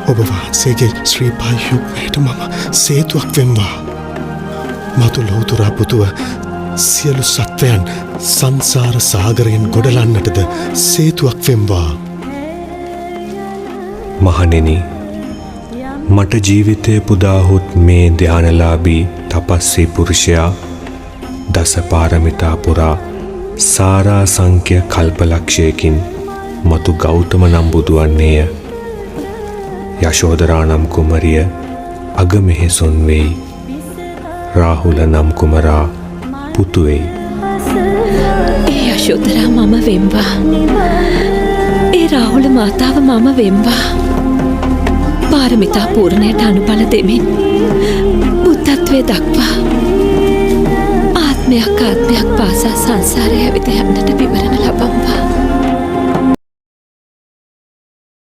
ඔබ වහන්සේගේ ශ්‍රී පායුග්මයට මම සේතුවක් වෙම්වා. මතු ලොවතුරා පුතුව සියලු සත්වයන් සංසාර සාගරයෙන් ගොඩලන්නටද සේතුවක් වෙම්වා. මහණෙනි, මට ජීවිතය පුදාහොත් මේ ධානලාභී තපස්සී පුරුෂයා දස පාරමිතා පුරා සාරා සංඛ්‍ය කල්පලක්ෂයකින් මතු ගෞතම නම් බුදුවන්නේය. යශෝදරා නම් කුමරිය අගමෙහෙසොන් වෙයි. රාහුල නම් කුමරා පුතු වෙයි. ඒ යශෝදරා මම වෙම්වා. ඒ රාහුල මාතාව මම වෙම්වා. පාරමිතා පූර්ණයට අනුබල දෙමින් බුද්ධත්වයේ දක්වා ආත්මයක් පාසා සංසාරය ඇවිද යන්නට විවරණ ලබම්වා.